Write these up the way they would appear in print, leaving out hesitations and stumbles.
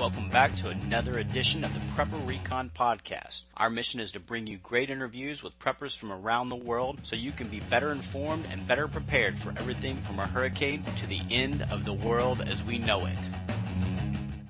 Welcome back to another edition of the Prepper Recon Podcast. Our mission is to bring you great interviews with preppers from around the world so you can be better informed and better prepared for everything from a hurricane to the end of the world as we know it.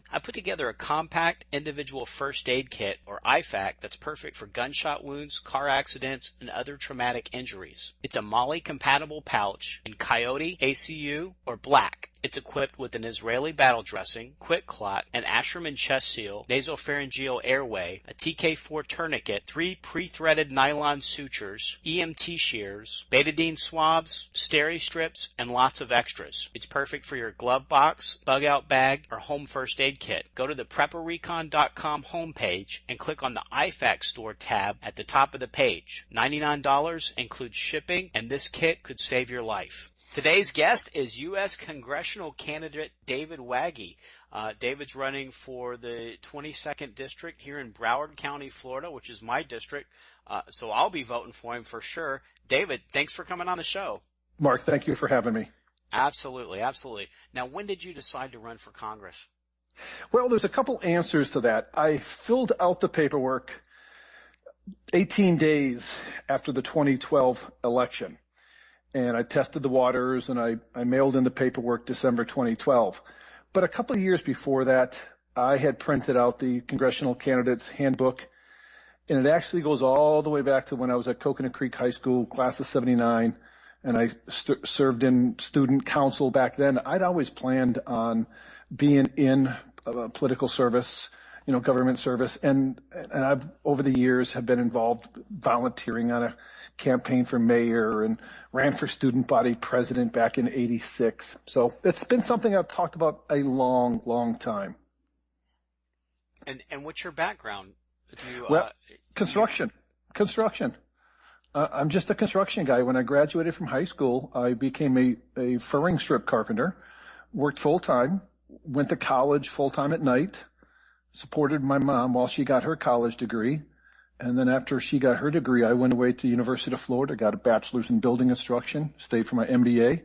I put together a compact individual first aid kit, or IFAK, that's perfect for gunshot wounds, car accidents, and other traumatic injuries. It's a MOLLE-compatible pouch in Coyote, ACU, or Black. It's equipped with an Israeli battle dressing, quick clot, an Asherman chest seal, nasopharyngeal airway, a TK4 tourniquet, 3 pre-threaded nylon sutures, EMT shears, betadine swabs, steri strips, and lots of extras. It's perfect for your glove box, bug out bag, or home first aid kit. Go to the PrepperRecon.com homepage and click on the IFAK store tab at the top of the page. $99 includes shipping, and this kit could save your life. Today's guest is U.S. congressional candidate David Wagie. David's running for the 22nd District here in Broward County, Florida, which is my district, so I'll be voting for him for sure. David, thanks for coming on the show. Mark, thank you for having me. Absolutely, absolutely. Now, when did you decide to run for Congress? Well, there's a couple answers to that. I filled out the paperwork 18 days after the 2012 election. And I tested the waters, and I mailed in the paperwork December 2012. But a couple of years before that, I had printed out the Congressional Candidates Handbook, and it actually goes all the way back to when I was at Coconut Creek High School, class of 79, and I served in student council back then. I'd always planned on being in political service, government service, and I've over the years have been involved volunteering on a campaign for mayor and ran for student body president back in '86. So it's been something I've talked about a long, long time. And what's your background? Construction. I'm just a construction guy. When I graduated from high school, I became a furring strip carpenter, worked full time, went to college full time at night, supported my mom while she got her college degree. And then after she got her degree, I went away to the University of Florida, got a bachelor's in building instruction, stayed for my MBA,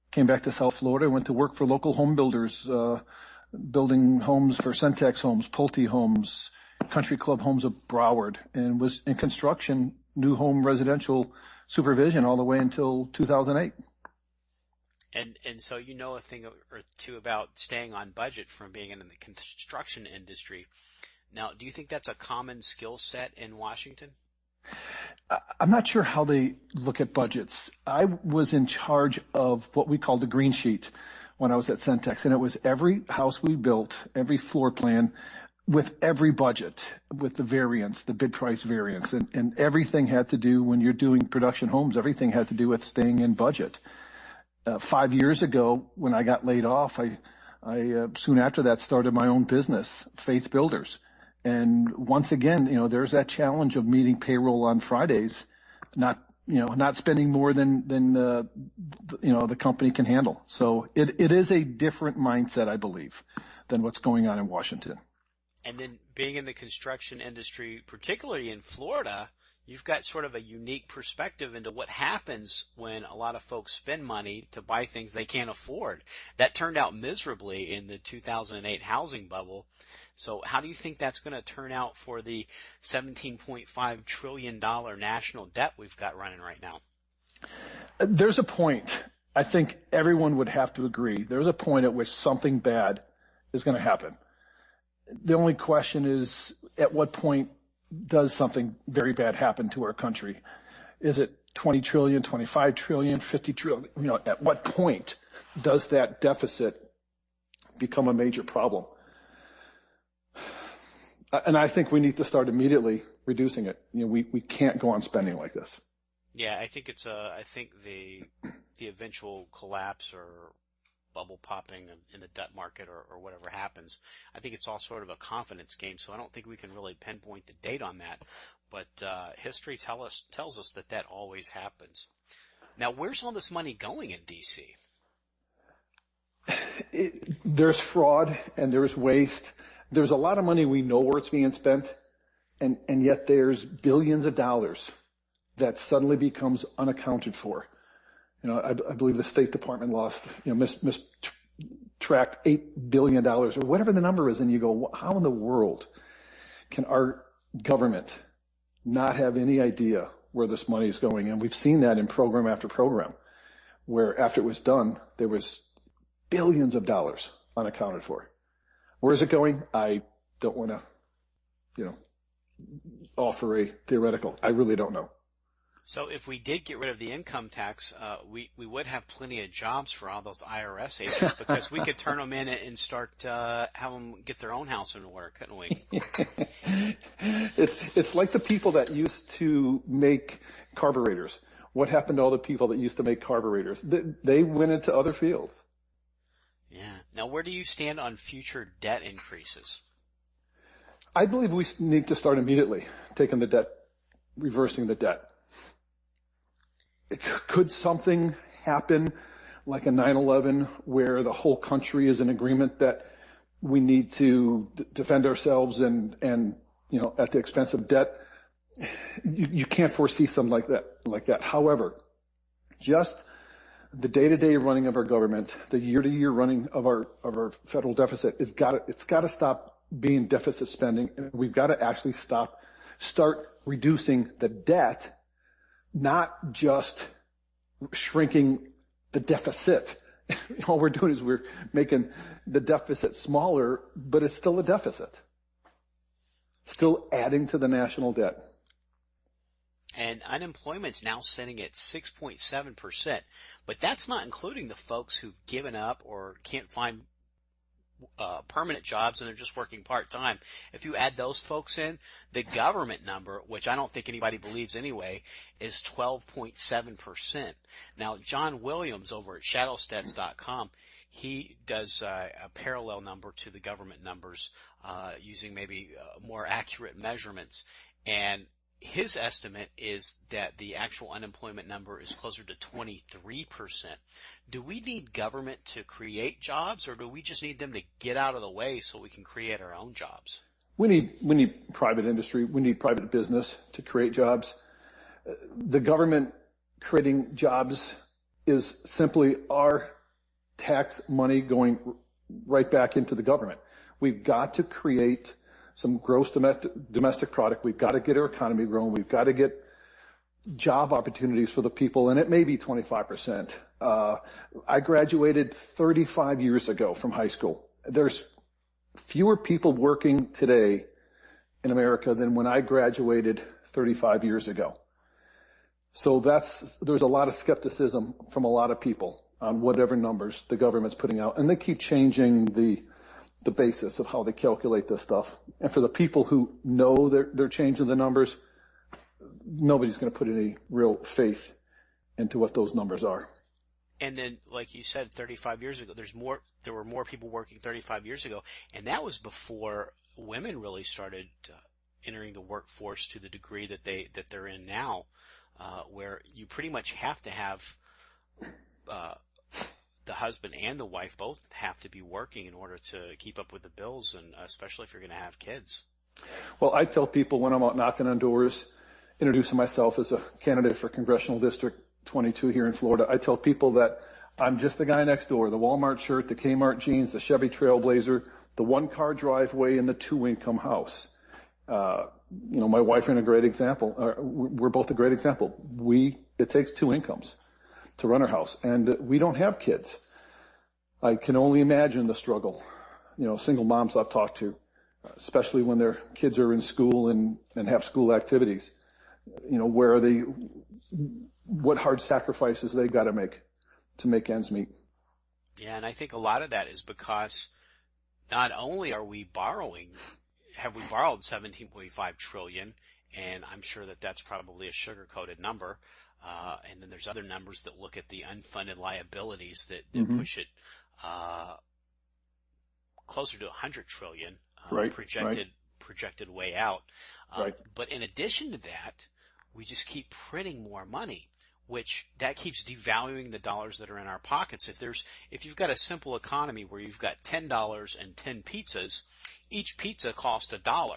came back to South Florida, went to work for local home builders, building homes for Centex Homes, Pulte Homes, Country Club Homes of Broward, and was in construction, new home residential supervision all the way until 2008. And so you know a thing or two about staying on budget from being in the construction industry. Now, do you think that's a common skill set in Washington? I'm not sure how they look at budgets. I was in charge of what we called the green sheet when I was at Centex, and it was every house we built, every floor plan, with every budget, with the variance, the bid price variance, and everything had to do, when you're doing production homes, everything had to do with staying in budget. 5 years ago, when I got laid off, I soon after that started my own business, Faith Builders. And once again, there's that challenge of meeting payroll on Fridays, not spending more than the company can handle. So it is a different mindset, I believe, than what's going on in Washington. And then being in the construction industry, particularly in Florida, you've got sort of a unique perspective into what happens when a lot of folks spend money to buy things they can't afford. That turned out miserably in the 2008 housing bubble. So how do you think that's going to turn out for the $17.5 trillion national debt we've got running right now? There's a point. I think everyone would have to agree. There's a point at which something bad is going to happen. The only question is, at what point does something very bad happen to our country? Is it 20 trillion, 25 trillion, 50 trillion? At what point does that deficit become a major problem? And I think we need to start immediately reducing it. We can't go on spending like this. Yeah, I think I think the eventual collapse or bubble popping in the debt market or whatever happens, I think it's all sort of a confidence game. So I don't think we can really pinpoint the date on that. But history tells us that always happens. Now, where's all this money going in D.C.? There's fraud and there's waste. There's a lot of money we know where it's being spent, and yet there's billions of dollars that suddenly becomes unaccounted for. I believe the State Department lost, track $8 billion or whatever the number is, and you go, how in the world can our government not have any idea where this money is going? And we've seen that in program after program, where after it was done, there was billions of dollars unaccounted for. Where is it going? I don't want to, offer a theoretical. I really don't know. So if we did get rid of the income tax, we would have plenty of jobs for all those IRS agents because we could turn them in and start have them get their own house in order, couldn't we? It's like the people that used to make carburetors. What happened to all the people that used to make carburetors? They went into other fields. Yeah. Now, where do you stand on future debt increases? I believe we need to start immediately taking the debt, reversing the debt. Could something happen like a 9/11 where the whole country is in agreement that we need to defend ourselves and at the expense of debt? You can't foresee something like that. However, just the day-to-day running of our government, the year-to-year running of our federal deficit, it's got to stop being deficit spending, and we've got to actually start reducing the debt, not just shrinking the deficit. All we're doing is we're making the deficit smaller, but it's still a deficit. Still adding to the national debt. And unemployment's now sitting at 6.7%, but that's not including the folks who've given up or can't find permanent jobs and they're just working part-time. If you add those folks in, the government number, which I don't think anybody believes anyway, is 12.7%. Now, John Williams over at shadowstats.com, he does a parallel number to the government numbers using maybe more accurate measurements. And his estimate is that the actual unemployment number is closer to 23%. Do we need government to create jobs, or do we just need them to get out of the way so we can create our own jobs? We need private industry. We need private business to create jobs. The government creating jobs is simply our tax money going right back into the government. We've got to create some gross domestic product. We've got to get our economy growing. We've got to get job opportunities for the people, and it may be 25%. I graduated 35 years ago from high school. There's fewer people working today in America than when I graduated 35 years ago. So there's a lot of skepticism from a lot of people on whatever numbers the government's putting out, and they keep changing the basis of how they calculate this stuff. And for the people who know they're changing the numbers, nobody's going to put any real faith into what those numbers are. And then, like you said, 35 years ago, there were more people working 35 years ago, and that was before women really started entering the workforce to the degree that they're in now, where you pretty much have to have the husband and the wife both have to be working in order to keep up with the bills, and especially if you're going to have kids. Well, I tell people when I'm out knocking on doors, introducing myself as a candidate for Congressional District 22 here in Florida, I tell people that I'm just the guy next door, the Walmart shirt, the Kmart jeans, the Chevy Trailblazer, the one-car driveway, and the two-income house. My wife is a great example. We're both a great example. It takes two incomes to run our house, and we don't have kids. I can only imagine the struggle, single moms I've talked to, especially when their kids are in school and have school activities, what hard sacrifices they've got to make ends meet. Yeah, and I think a lot of that is because not only have we borrowed $17.5 trillion, and I'm sure that that's probably a sugar-coated number, and then there's other numbers that look at the unfunded liabilities that push it closer to $100 trillion projected way out. But in addition to that, we just keep printing more money, which that keeps devaluing the dollars that are in our pockets. If you've got a simple economy where you've got $10 and 10 pizzas, each pizza costs $1.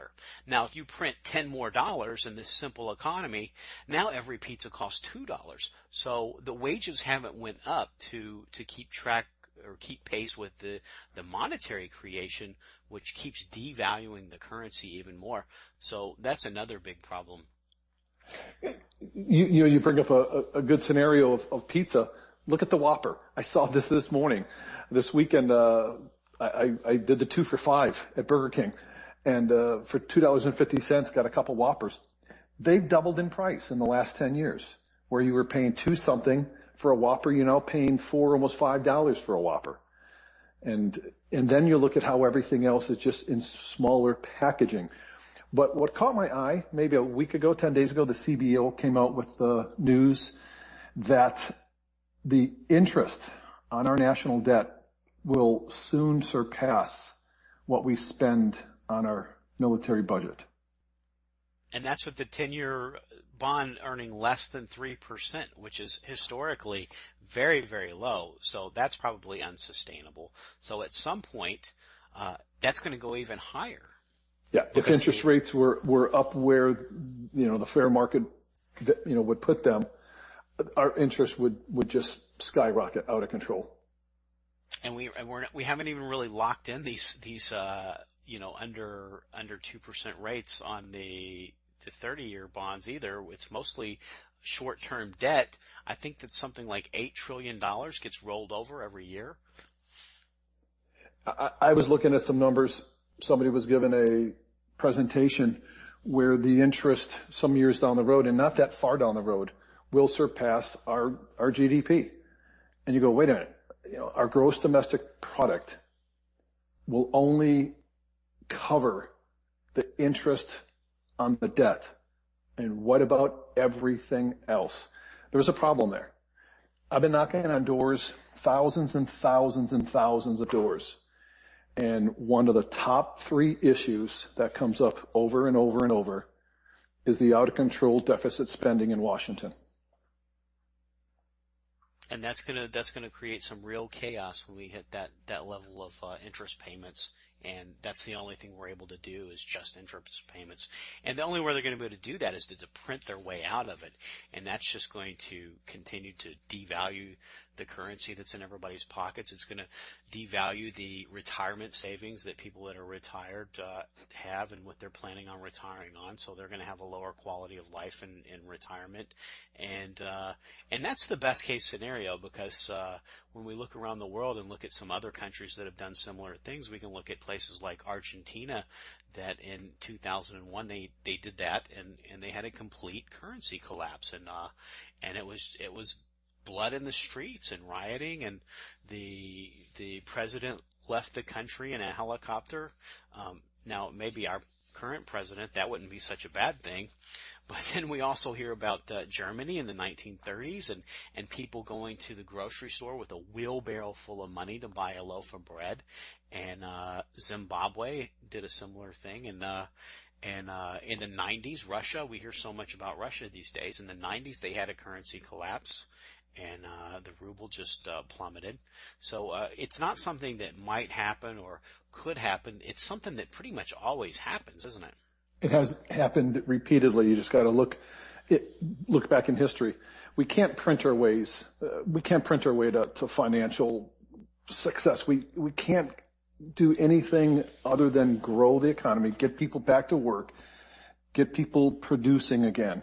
Now, if you print 10 more dollars in this simple economy, now every pizza costs $2. So the wages haven't went up to keep track or keep pace with the monetary creation, which keeps devaluing the currency even more. So that's another big problem. You bring up a good scenario of pizza. Look at the Whopper. I saw this morning. This weekend, I did the 2 for $5 at Burger King, and for $2.50 got a couple Whoppers. They've doubled in price in the last 10 years. Where you were paying $2 something for a Whopper, you're now paying $4, almost $5 for a Whopper. And then you look at how everything else is just in smaller packaging. But what caught my eye, maybe a week ago, 10 days ago, the CBO came out with the news that the interest on our national debt will soon surpass what we spend on our military budget. And that's with the 10-year bond earning less than 3%, which is historically very, very low. So that's probably unsustainable. So at some point, that's going to go even higher. Yeah, if interest rates were up where, the fair market, would put them, our interest would just skyrocket out of control. And we haven't even really locked in these under 2% rates on the 30-year bonds either. It's mostly short-term debt. I think that something like $8 trillion gets rolled over every year. I was looking at some numbers. Somebody was given a presentation where the interest some years down the road, and not that far down the road, will surpass our GDP. And you go, wait a minute, our gross domestic product will only cover the interest on the debt. And what about everything else? There's a problem there. I've been knocking on doors, thousands and thousands and thousands of doors. And one of the top 3 issues that comes up over and over and over is the out of control deficit spending in Washington. And that's gonna create some real chaos when we hit that level of interest payments. And that's the only thing we're able to do is just interest payments. And the only way they're going to be able to do that is to print their way out of it. And that's just going to continue to devalue the currency that's in everybody's pockets. It's going to devalue the retirement savings that people that are retired have and what they're planning on retiring on. So they're going to have a lower quality of life in retirement. And that's the best case scenario, because when we look around the world and look at some other countries that have done similar things, we can look at places like Argentina that in 2001 they did that, and they had a complete currency collapse, and it was blood in the streets and rioting, and the president left the country in a helicopter. Now maybe our current president, that wouldn't be such a bad thing. But then we also hear about Germany in the 1930s and people going to the grocery store with a wheelbarrow full of money to buy a loaf of bread. And Zimbabwe did a similar thing. And in the 90s, Russia, we hear so much about Russia these days. In the 90s, they had a currency collapse, and the ruble just plummeted. So it's not something that might happen or could happen. It's something that pretty much always happens, isn't it? It has happened repeatedly. You just got to look back in history. We can't print our way to financial success. We can't do anything other than grow the economy, get people back to work, get people producing again.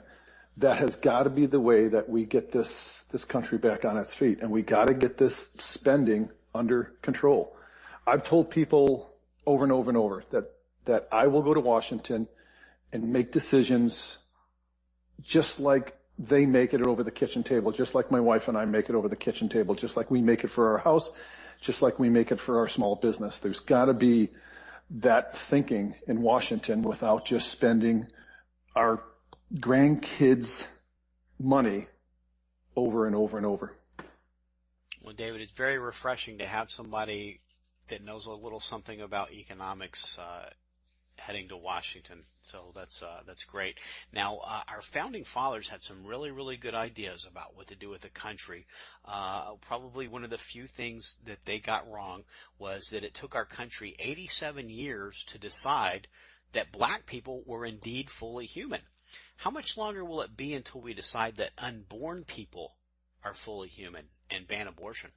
That has got to be the way that we get this country back on its feet, and we got to get this spending under control. I've told people over and over and over that I will go to Washington and make decisions just like they make it over the kitchen table, just like my wife and I make it over the kitchen table, just like we make it for our house, just like we make it for our small business. There's got to be that thinking in Washington without just spending our grandkids' money over and over and over. Well, David, it's very refreshing to have somebody that knows a little something about economics heading to Washington. So that's great. Now, our founding fathers had some really, really good ideas about what to do with the country. Probably one of the few things that they got wrong was that it took our country 87 years to decide that black people were indeed fully human. How much longer will it be until we decide that unborn people are fully human and ban abortion?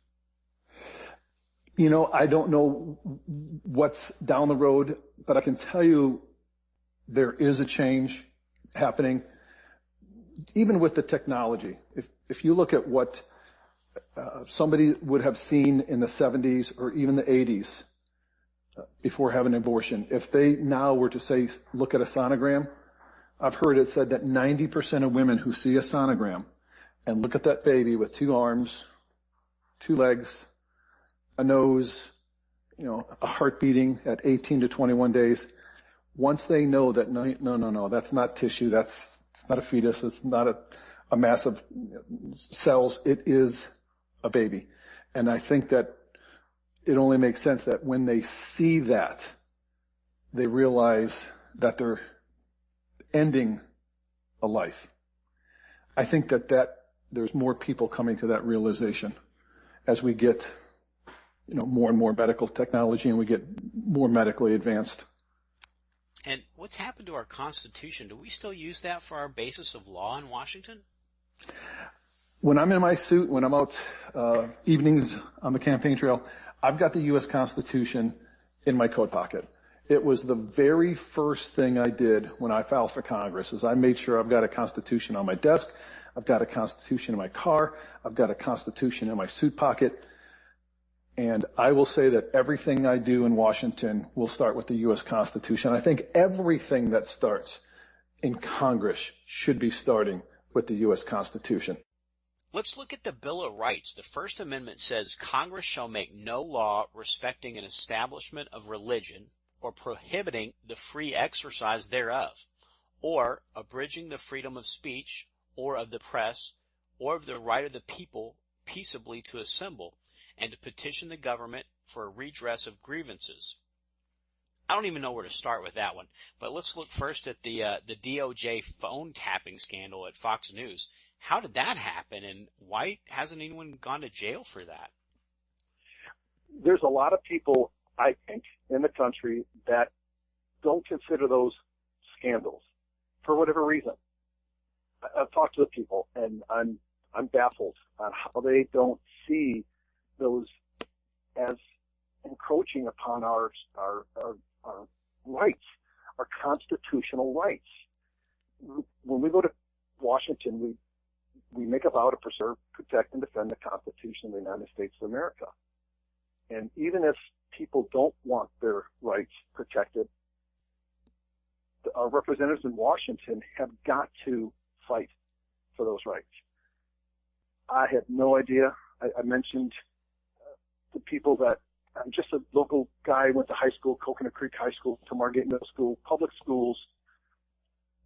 I don't know what's down the road, but I can tell you there is a change happening, even with the technology. If you look at what somebody would have seen in the 70s or even the 80s before having an abortion, if they now were to say, look at a sonogram, I've heard it said that 90% of women who see a sonogram and look at that baby with 2 arms, 2 legs, a nose, a heart beating at 18 to 21 days, once they know that no, that's not tissue, it's not a fetus, it's not a mass of cells, it is a baby. And I think that it only makes sense that when they see that, they realize that they're ending a life. I think that there's more people coming to that realization as we get, more and more medical technology and we get more medically advanced. And what's happened to our Constitution? Do we still use that for our basis of law in Washington? When I'm in my suit, when I'm out evenings on the campaign trail, I've got the U.S. Constitution in my coat pocket. It was the very first thing I did when I filed for Congress, is I made sure I've got a Constitution on my desk, I've got a Constitution in my car, I've got a Constitution in my suit pocket, and I will say that everything I do in Washington will start with the U.S. Constitution. I think everything that starts in Congress should be starting with the U.S. Constitution. Let's look at the Bill of Rights. The First Amendment says Congress shall make no law respecting an establishment of religion or prohibiting the free exercise thereof, or abridging the freedom of speech, or of the press, or of the right of the people peaceably to assemble, and to petition the government for a redress of grievances. I don't even know where to start with that one, but let's look first at the DOJ phone tapping scandal at Fox News. How did that happen, and why hasn't anyone gone to jail for that? There's a lot of people, I think, in the country that don't consider those scandals for whatever reason. I've talked to the people, and I'm baffled on how they don't see those as encroaching upon our rights, our constitutional rights. When we go to Washington, we make a vow to preserve, protect, and defend the Constitution of the United States of America. And even if people don't want their rights protected, our representatives in Washington have got to fight for those rights. I had no idea. I mentioned to people that I'm just a local guy, went to high school, Coconut Creek High School, to Margate Middle School, public schools,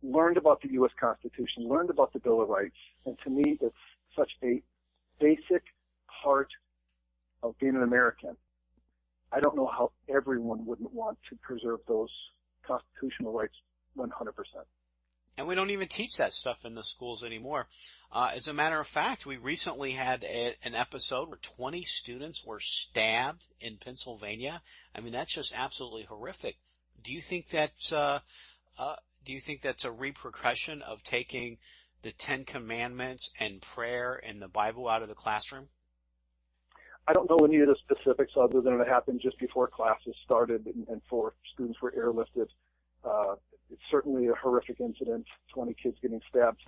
learned about the U.S. Constitution, learned about the Bill of Rights, and to me it's such a basic part of being an American. I don't know how everyone wouldn't want to preserve those constitutional rights 100%. And we don't even teach that stuff in the schools anymore. As a matter of fact, we recently had an episode where 20 students were stabbed in Pennsylvania. I mean, that's just absolutely horrific. Do you think that's a repercussion of taking the 10 Commandments and prayer and the Bible out of the classroom? I don't know any of the specifics other than it happened just before classes started and 4 students were airlifted. It's certainly a horrific incident, 20 kids getting stabbed.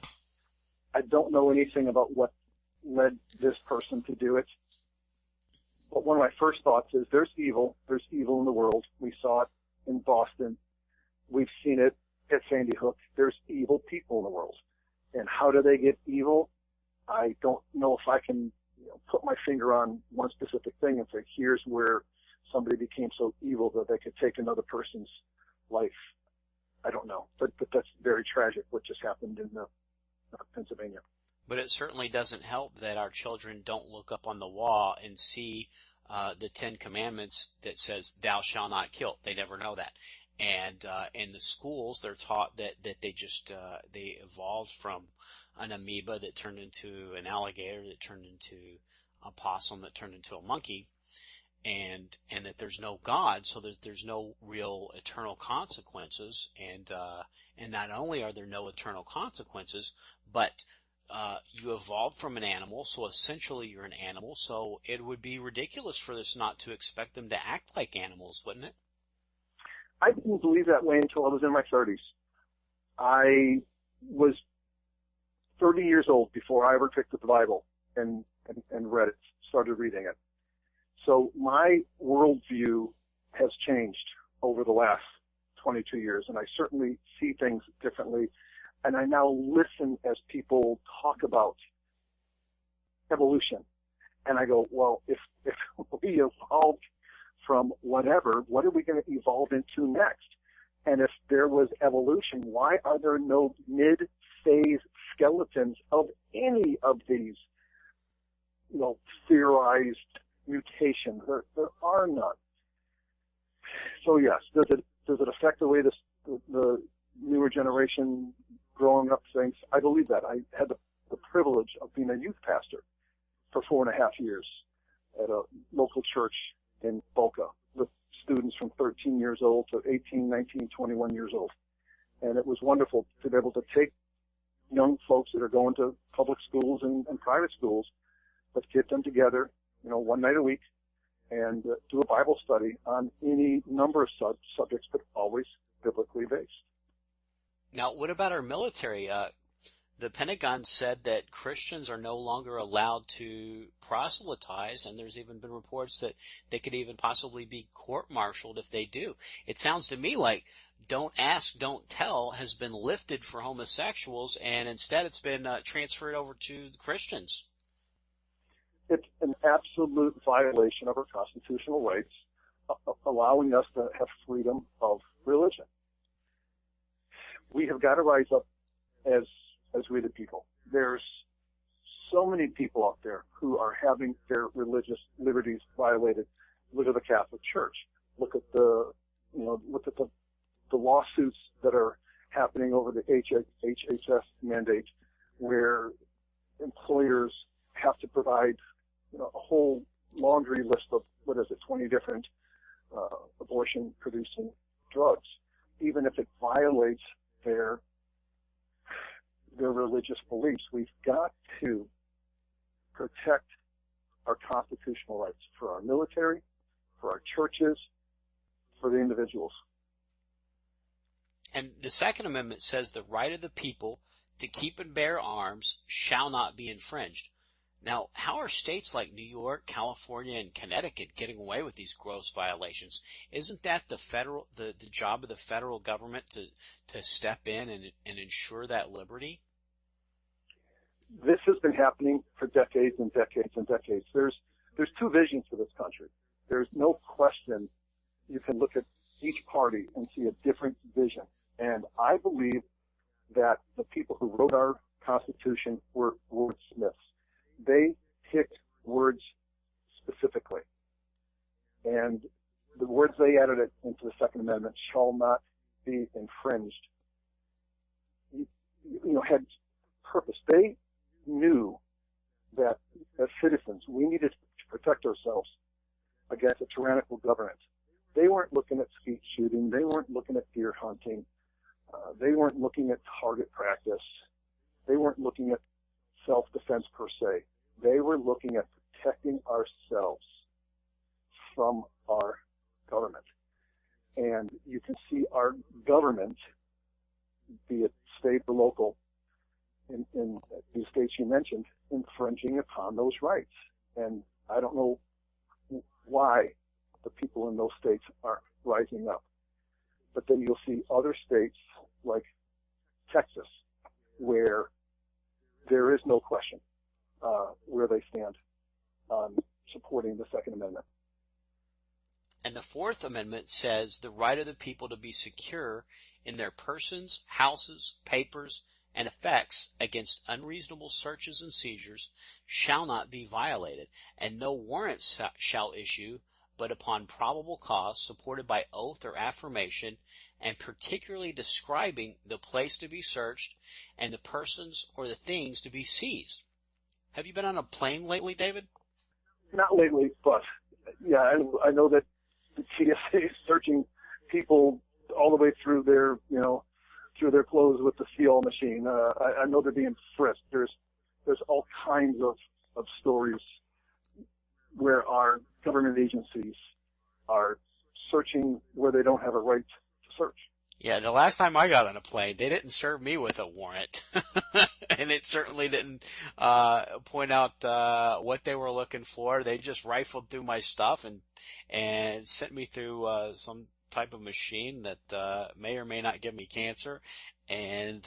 I don't know anything about what led this person to do it. But one of my first thoughts is there's evil. There's evil in the world. We saw it in Boston. We've seen it at Sandy Hook. There's evil people in the world. And how do they get evil? I don't know if I can put my finger on one specific thing and say, here's where somebody became so evil that they could take another person's life. I don't know. But that's very tragic what just happened in Pennsylvania. But it certainly doesn't help that our children don't look up on the wall and see the 10 Commandments that says, thou shalt not kill. They never know that. And in the schools, they're taught that they evolved from an amoeba that turned into an alligator, that turned into a possum, that turned into a monkey, and that there's no God, so there's no real eternal consequences. And not only are there no eternal consequences, but you evolved from an animal, so essentially you're an animal, so it would be ridiculous for us not to expect them to act like animals, wouldn't it? I didn't believe that way until I was in my 30s. I was 30 years old before I ever picked up the Bible and read it, started reading it. So my worldview has changed over the last 22 years, and I certainly see things differently. And I now listen as people talk about evolution. And I go, well, if we evolved from whatever, what are we going to evolve into next? And if there was evolution, why are there no mid-phase skeletons of any of these, theorized mutations? There are none. So yes, does it affect the way the newer generation growing up thinks? I believe that. I had the privilege of being a youth pastor for 4.5 years at a local church in Boca with students from 13 years old to 18, 19, 21 years old. And it was wonderful to be able to take young folks that are going to public schools and private schools, but get them together, one night a week and do a Bible study on any number of subjects, but always biblically based. Now, what about our military? The Pentagon said that Christians are no longer allowed to proselytize, and there's even been reports that they could even possibly be court-martialed if they do. It sounds to me like don't ask, don't tell has been lifted for homosexuals, and instead it's been transferred over to the Christians. It's an absolute violation of our constitutional rights, allowing us to have freedom of religion. We have got to rise up as we the people. There's so many people out there who are having their religious liberties violated. Look at the Catholic Church. Look at the lawsuits that are happening over the HHS mandate, where employers have to provide, a whole laundry list of 20 different abortion-producing drugs, even if it violates their religious beliefs. We've got to protect our constitutional rights for our military, for our churches, for the individuals. And the Second Amendment says the right of the people to keep and bear arms shall not be infringed. Now, how are states like New York, California, and Connecticut getting away with these gross violations? Isn't that the job of the federal government to step in and ensure that liberty? This has been happening for decades and decades and decades. There's two visions for this country. There's no question you can look at each party and see a different vision. And I believe that the people who wrote our Constitution were wordsmiths. They picked words specifically. And the words they added into the Second Amendment, shall not be infringed, had purpose. They knew that as citizens, we needed to protect ourselves against a tyrannical government. They weren't looking at skeet shooting. They weren't looking at deer hunting. They weren't looking at target practice. They weren't looking at self-defense per se. They were looking at protecting ourselves from our government. And you can see our government, be it state or local, in the states you mentioned, infringing upon those rights. And I don't know why the people in those states aren't rising up. But then you'll see other states like Texas, where there is no question where they stand on supporting the Second Amendment. And the Fourth Amendment says the right of the people to be secure in their persons, houses, papers, and effects against unreasonable searches and seizures shall not be violated, and no warrants shall issue but upon probable cause supported by oath or affirmation, and particularly describing the place to be searched and the persons or the things to be seized. Have you been on a plane lately, David? Not lately, but yeah, I know that the TSA is searching people all the way through their, through their clothes with the seal machine. I know they're being frisked. There's there's all kinds of stories where our government agencies are searching where they don't have a right to search. Yeah, the last time I got on a plane, they didn't serve me with a warrant. And it certainly didn't point out what they were looking for. They just rifled through my stuff and sent me through some type of machine that may or may not give me cancer. And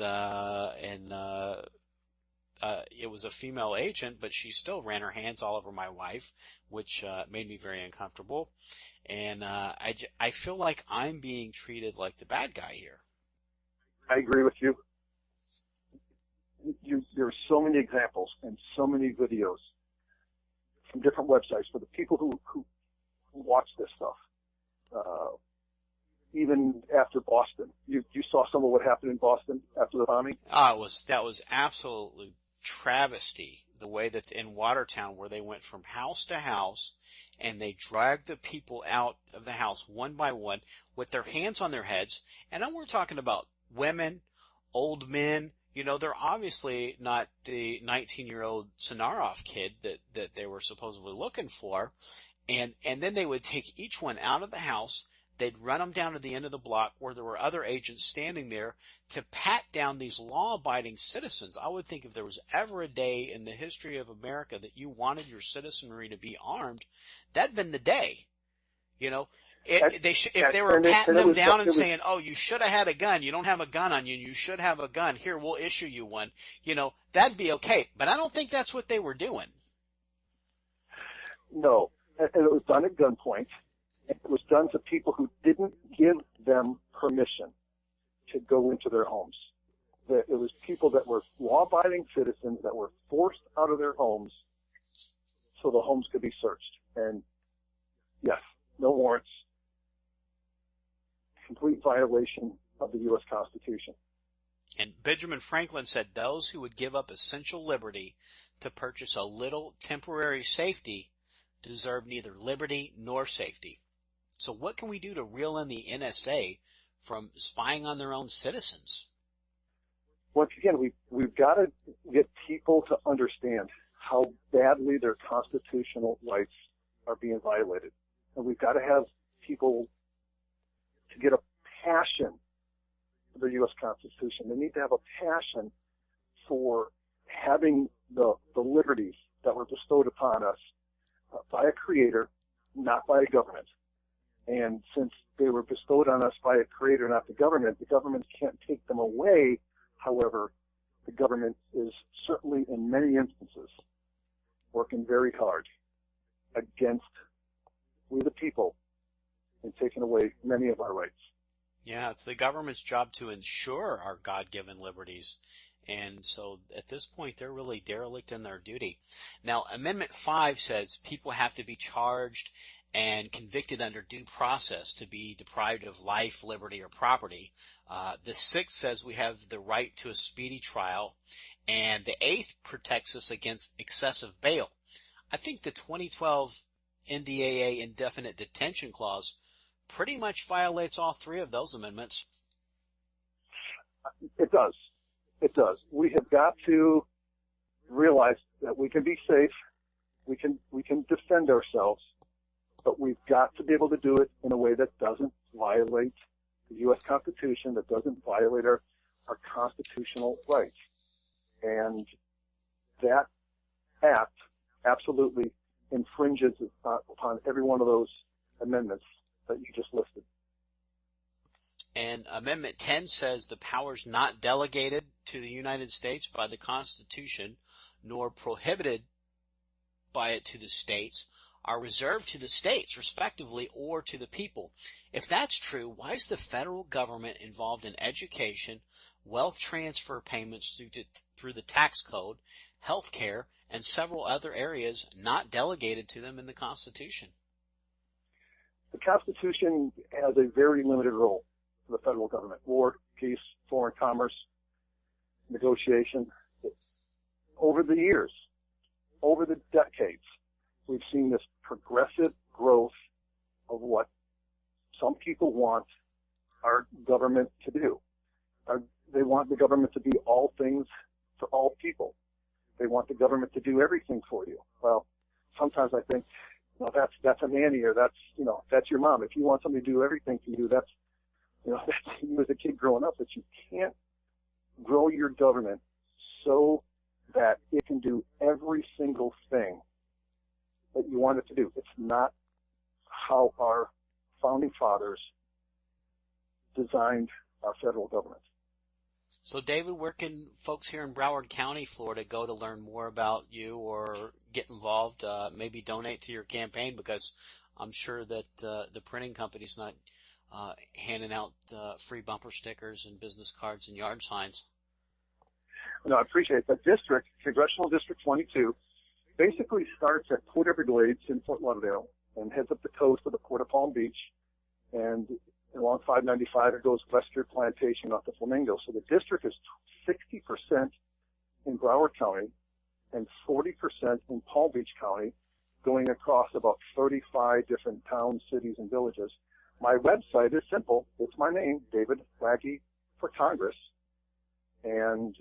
it was a female agent, but she still ran her hands all over my wife, which made me very uncomfortable. And I feel like I'm being treated like the bad guy here. I agree with you. There are so many examples and so many videos from different websites for the people who watch this stuff. Even after Boston, you saw some of what happened in Boston after the bombing. That was absolutely travesty, the way that in Watertown, where they went from house to house and they dragged the people out of the house one by one with their hands on their heads. And then we're talking about women, old men. You know, they're obviously not the 19-year-old Sonarov kid that they were supposedly looking for. And then they would take each one out of the house. They'd run them down to the end of the block where there were other agents standing there to pat down these law-abiding citizens. I would think if there was ever a day in the history of America that you wanted your citizenry to be armed, that'd been the day. You know, if they were patting them down and saying, "Oh, you should have had a gun. You don't have a gun on you. You should have a gun. Here, we'll issue you one." You know, that'd be okay. But I don't think that's what they were doing. No, and it was done at gunpoint. It was done to people who didn't give them permission to go into their homes. It was people that were law-abiding citizens that were forced out of their homes so the homes could be searched. And yes, no warrants. Complete violation of the U.S. Constitution. And Benjamin Franklin said those who would give up essential liberty to purchase a little temporary safety deserve neither liberty nor safety. So what can we do to reel in the NSA from spying on their own citizens? Once again, we've got to get people to understand how badly their constitutional rights are being violated. And we've got to have people to get a passion for the U.S. Constitution. They need to have a passion for having the liberties that were bestowed upon us by a creator, not by a government. And since they were bestowed on us by a creator, not the government can't take them away. However, the government is certainly in many instances working very hard against we the people and taking away many of our rights. Yeah, it's the government's job to ensure our God-given liberties. And so at this point, they're really derelict in their duty. Now, Amendment 5 says people have to be charged and convicted under due process to be deprived of life, liberty, or property. The 6th says we have the right to a speedy trial, and the 8th protects us against excessive bail. I think the 2012 NDAA indefinite detention clause pretty much violates all three of those amendments. It does. It does. We have got to realize that we can be safe, we can defend ourselves, but we've got to be able to do it in a way that doesn't violate the U.S. Constitution, that doesn't violate our constitutional rights. And that act absolutely infringes upon every one of those amendments that you just listed. And Amendment 10 says the powers not delegated to the United States by the Constitution, nor prohibited by it to the states, are reserved to the states, respectively, or to the people. If that's true, why is the federal government involved in education, wealth transfer payments through the tax code, health care, and several other areas not delegated to them in the Constitution? The Constitution has a very limited role for the federal government. War, peace, foreign commerce, negotiation. Over the years, over the decades, we've seen this progressive growth of what some people want our government to do. They want the government to be all things to all people. They want the government to do everything for you. Well, sometimes I think, that's a nanny, or that's your mom. If you want somebody to do everything for you, that's you as a kid growing up. But you can't grow your government so that it can do every single thing that you want it to do. It's not how our founding fathers designed our federal government. So, David, where can folks here in Broward County, Florida, go to learn more about you or get involved, maybe donate to your campaign? Because I'm sure that the printing company's not handing out free bumper stickers and business cards and yard signs. No, I appreciate that. Congressional District 22, basically starts at Port Everglades in Fort Lauderdale and heads up the coast of the Port of Palm Beach, and along 595 it goes Western Plantation off the Flamingo. So the district is 60% in Broward County and 40% in Palm Beach County, going across about 35 different towns, cities, and villages. My website is simple. It's my name, David Wagie for Congress, and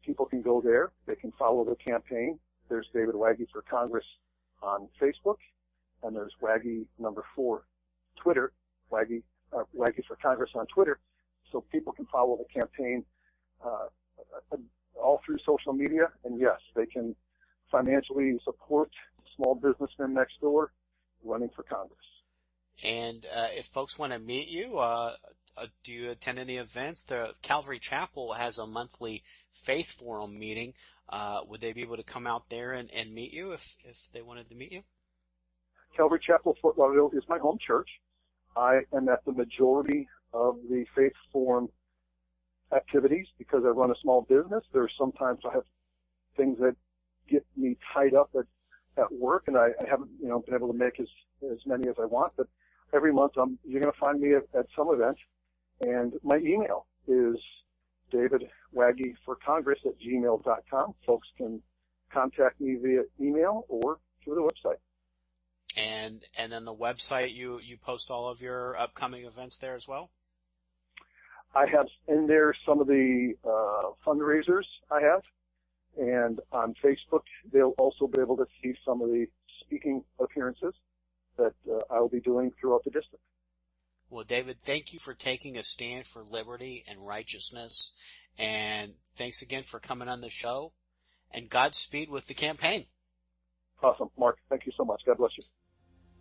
people can go there. They can follow the campaign. There's David Wagie for Congress on Facebook, and there's Wagie #4 Twitter, Wagie for Congress on Twitter, so people can follow the campaign all through social media. And yes, they can financially support small businessmen next door running for Congress. And if folks want to meet you, do you attend any events? The Calvary Chapel has a monthly Faith Forum meeting. Would they be able to come out there and meet you if they wanted to meet you? Calvary Chapel, Fort Lauderdale is my home church. I am at the majority of the Faith Forum activities because I run a small business. There's sometimes I have things that get me tied up at work, and I haven't been able to make as many as I want. But every month you're going to find me at some event, and my email is davidwaggieforcongress@gmail.com. Folks can contact me via email or through the website. And then the website, you post all of your upcoming events there as well? I have in there some of the fundraisers I have, and on Facebook they'll also be able to see some of the speaking appearances that I will be doing throughout the district. Well, David, thank you for taking a stand for liberty and righteousness, and thanks again for coming on the show, and Godspeed with the campaign. Awesome. Mark, thank you so much. God bless you.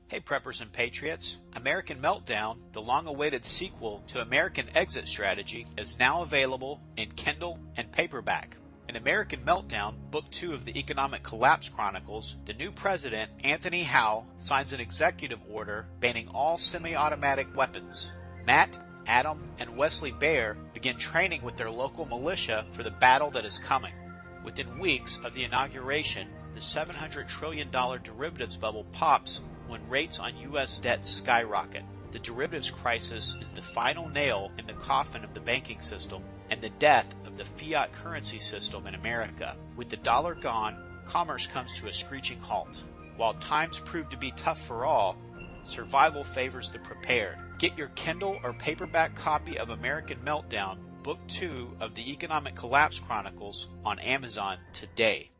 Hey Preppers and Patriots, American Meltdown, the long-awaited sequel to American Exit Strategy, is now available in Kindle and paperback. In American Meltdown, Book 2 of the Economic Collapse Chronicles, the new president, Anthony Howe, signs an executive order banning all semi-automatic weapons. Matt, Adam, and Wesley Baer begin training with their local militia for the battle that is coming. Within weeks of the inauguration, the $700 trillion derivatives bubble pops when rates on U.S. debt skyrocket. The derivatives crisis is the final nail in the coffin of the banking system and the death of the fiat currency system in America. With the dollar gone, commerce comes to a screeching halt. While times prove to be tough for all, survival favors the prepared. Get your Kindle or paperback copy of American Meltdown, Book 2 of the Economic Collapse Chronicles on Amazon today.